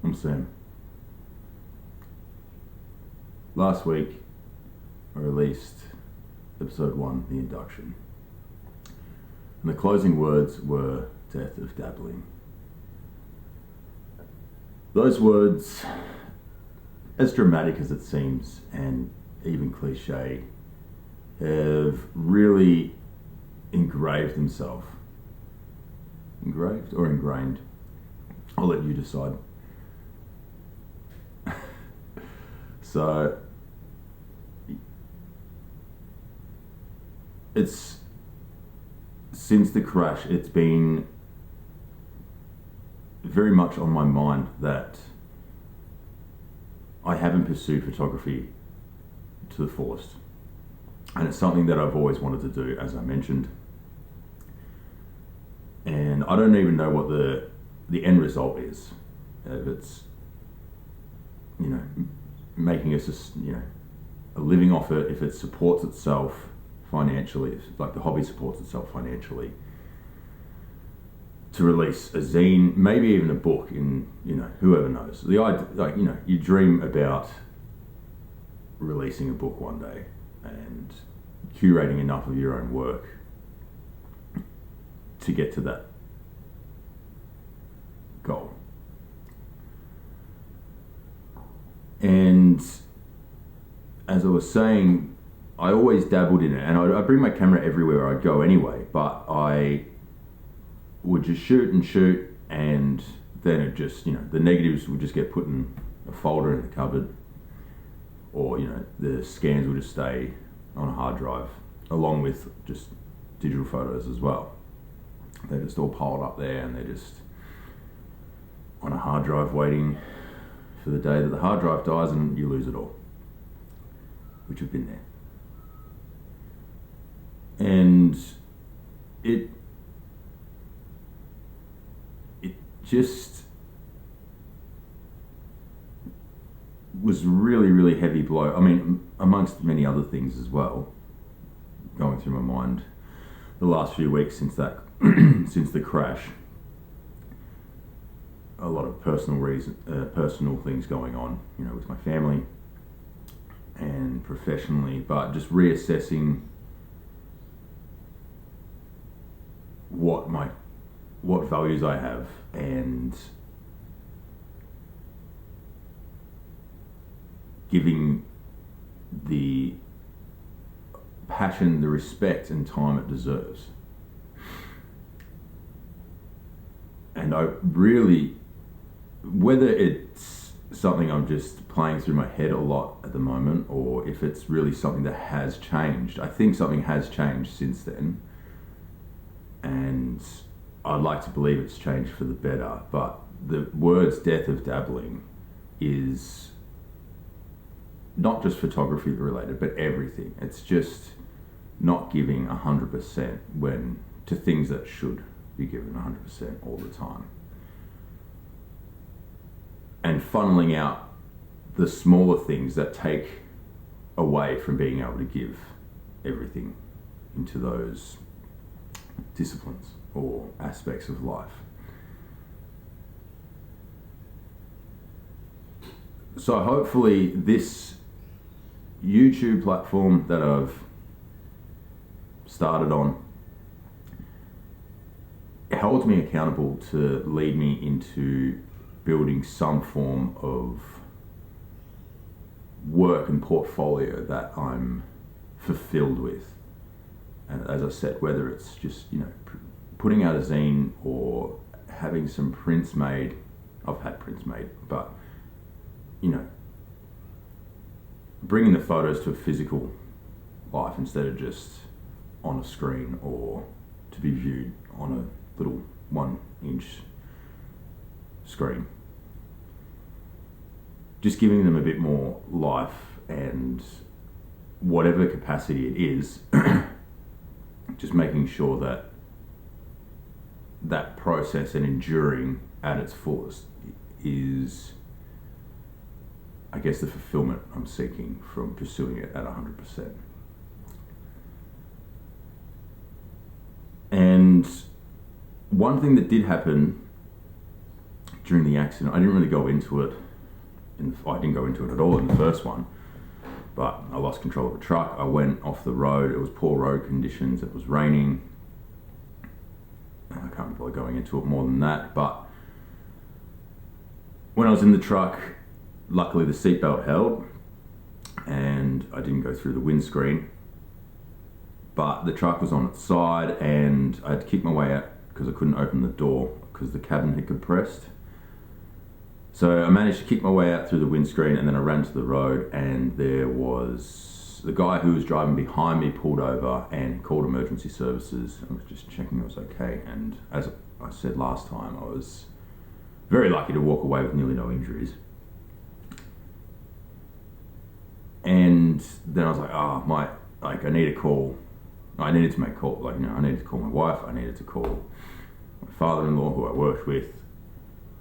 I'm Sam. Last week I released episode 1, the induction. And the closing words were death of dabbling. Those words, as dramatic as it seems and even cliche, have really engraved themselves. Engraved or ingrained? I'll let you decide. So, it's since the crash, it's been very much on my mind that I haven't pursued photography to the fullest. And it's something that I've always wanted to do, as I mentioned. And I don't even know what the end result is. If it's, making us, a living off it, if it supports itself financially, if like the hobby supports itself financially, to release a zine, maybe even a book, in whoever knows. The idea, you dream about releasing a book one day and curating enough of your own work to get to that goal. And as I was saying, I always dabbled in it, and I bring my camera everywhere I go anyway, but I would just shoot, and then it just, the negatives would just get put in a folder in the cupboard, or, the scans would just stay on a hard drive, along with just digital photos as well. They're just all piled up there, and they're just on a hard drive waiting for the day that the hard drive dies and you lose it all, which have been there. And it just was really, really heavy blow. I mean, amongst many other things as well, going through my mind the last few weeks since that since the crash. A lot of personal things going on, with my family and professionally, but just reassessing what values I have, and giving the passion, the respect and time it deserves. And I really, whether it's something I'm just playing through my head a lot at the moment, or if it's really something that has changed, I think something has changed since then. And I'd like to believe it's changed for the better, but the words death of dabbling is not just photography related, but everything. It's just not giving 100% when to things that should be given 100% all the time. And funneling out the smaller things that take away from being able to give everything into those disciplines or aspects of life. So hopefully this YouTube platform that I've started on holds me accountable to lead me into building some form of work and portfolio that I'm fulfilled with. And as I said, whether it's just, putting out a zine or having some prints made. I've had prints made, but, bringing the photos to a physical life instead of just on a screen or to be viewed on a little 1-inch screen. Just giving them a bit more life, and whatever capacity it is, just making sure that that process and enduring at its fullest is, I guess, the fulfillment I'm seeking from pursuing it at 100%. And one thing that did happen during the accident, I didn't really go into it. I didn't go into it at all in the first one, but I lost control of the truck. I went off the road. It was poor road conditions. It was raining. I can't bother going into it more than that, but when I was in the truck, luckily the seatbelt held and I didn't go through the windscreen, but the truck was on its side and I had to kick my way out because I couldn't open the door because the cabin had compressed. So I managed to kick my way out through the windscreen, and then I ran to the road, and there was the guy who was driving behind me pulled over and called emergency services. I was just checking it was okay, and as I said last time, I was very lucky to walk away with nearly no injuries. And then I was like, I need a call. I needed to make a call, I needed to call my wife, I needed to call my father-in-law who I worked with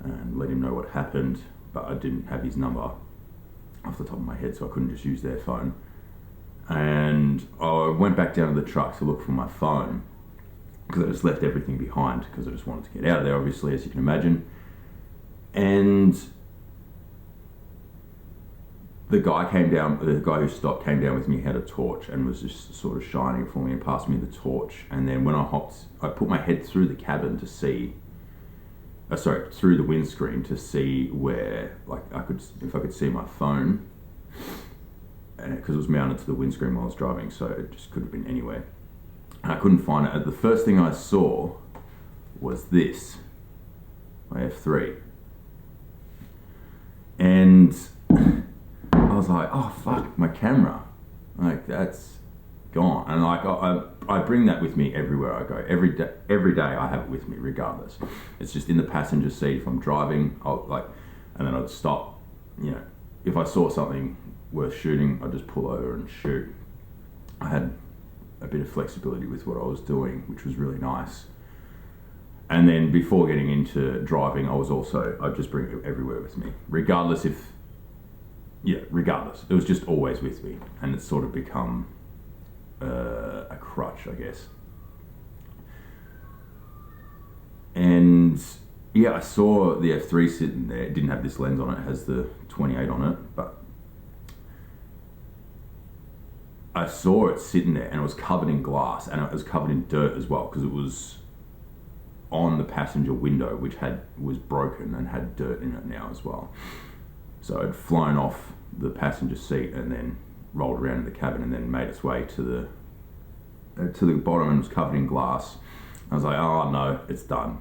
and let him know what happened, but I didn't have his number off the top of my head, so I couldn't just use their phone. And I went back down to the truck to look for my phone because I just left everything behind because I just wanted to get out of there, obviously, as you can imagine. And the guy who stopped came down with me, had a torch and was just sort of shining for me and passed me the torch. And then when I put my head through the cabin to see, through the windscreen to see where, if I could see my phone, because it was mounted to the windscreen while I was driving, so it just could have been anywhere. And I couldn't find it. The first thing I saw was this, my F3. And I was like, oh fuck, my camera, that's gone. And I bring that with me everywhere I go. Every day I have it with me, regardless. It's just in the passenger seat if I'm driving. And then I'd stop. If I saw something worth shooting, I'd just pull over and shoot. I had a bit of flexibility with what I was doing, which was really nice. And then before getting into driving, I'd just bring it everywhere with me, regardless. It was just always with me, and it's sort of become a crutch, I guess. And yeah, I saw the F3 sitting there. It didn't have this lens on it. It has the 28 on it, but I saw it sitting there, and it was covered in glass, and it was covered in dirt as well, because it was on the passenger window, which was broken and had dirt in it now as well. So it had flown off the passenger seat and then rolled around in the cabin and then made its way to the bottom and was covered in glass. I was like, oh no, it's done.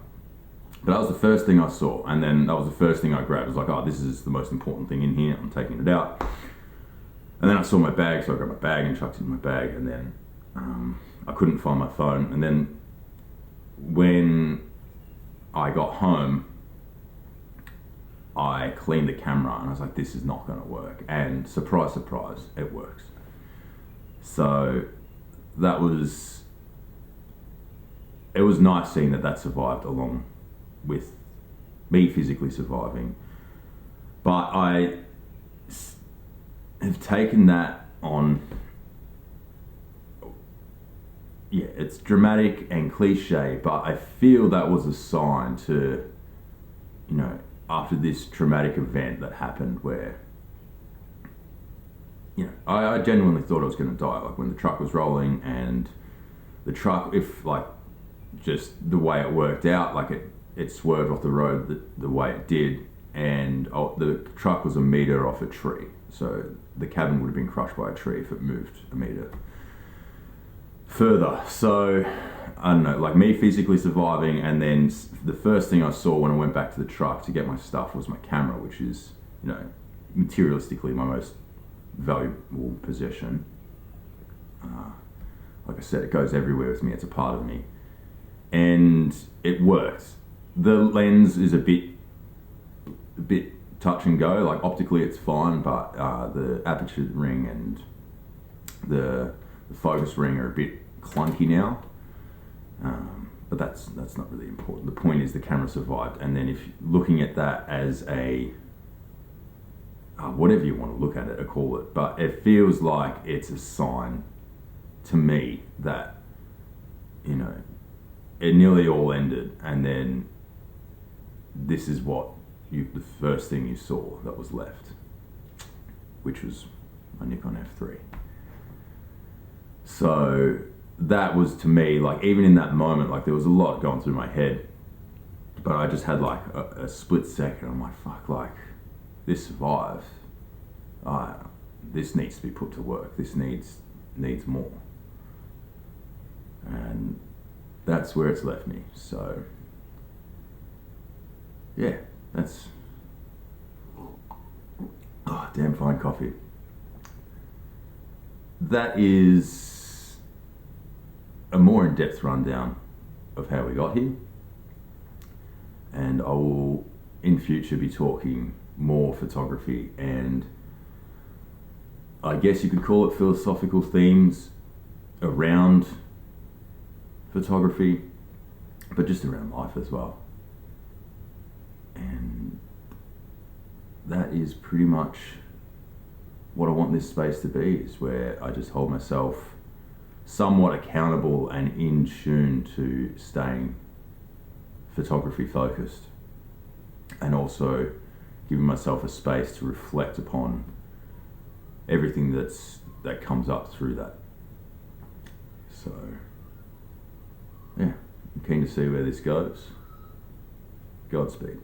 But that was the first thing I saw, and then that was the first thing I grabbed. I was like, oh, this is the most important thing in here, I'm taking it out. And then I saw my bag, so I grabbed my bag and chucked it in my bag, and then I couldn't find my phone. And then when I got home, I cleaned the camera and I was like, this is not going to work. And surprise, surprise, it works. So it was nice seeing that survived along with me physically surviving. But I have taken that on, it's dramatic and cliche, but I feel that was a sign to, after this traumatic event that happened where, I genuinely thought I was going to die. Like when the truck was rolling, and the truck, just the way it worked out, it swerved off the road the way it did, and the truck was a metre off a tree. So the cabin would have been crushed by a tree if it moved a metre further. So I don't know, me physically surviving, and then the first thing I saw when I went back to the truck to get my stuff was my camera, which is, materialistically my most valuable possession. Like I said, it goes everywhere with me, it's a part of me. And it works. The lens is a bit touch and go, optically it's fine, but the aperture ring and the focus ring are a bit clunky now. But that's not really important. The point is the camera survived, and then if looking at that as a whatever you want to look at it or call it, but it feels like it's a sign to me that it nearly all ended, and then this is what the first thing you saw that was left, which was my Nikon F3. So that was, to me, like, even in that moment, like, there was a lot going through my head, but I just had like a split second. I'm like, fuck, like, this survived. This needs to be put to work. This needs more. And that's where it's left me. So yeah, that's, oh, damn fine coffee. That is a more in-depth rundown of how we got here, and I will in future be talking more photography and, I guess you could call it, philosophical themes around photography, but just around life as well. And that is pretty much what I want this space to be, is where I just hold myself somewhat accountable and in tune to staying photography focused, and also giving myself a space to reflect upon everything that comes up through that. So yeah, I'm keen to see where this goes. Godspeed.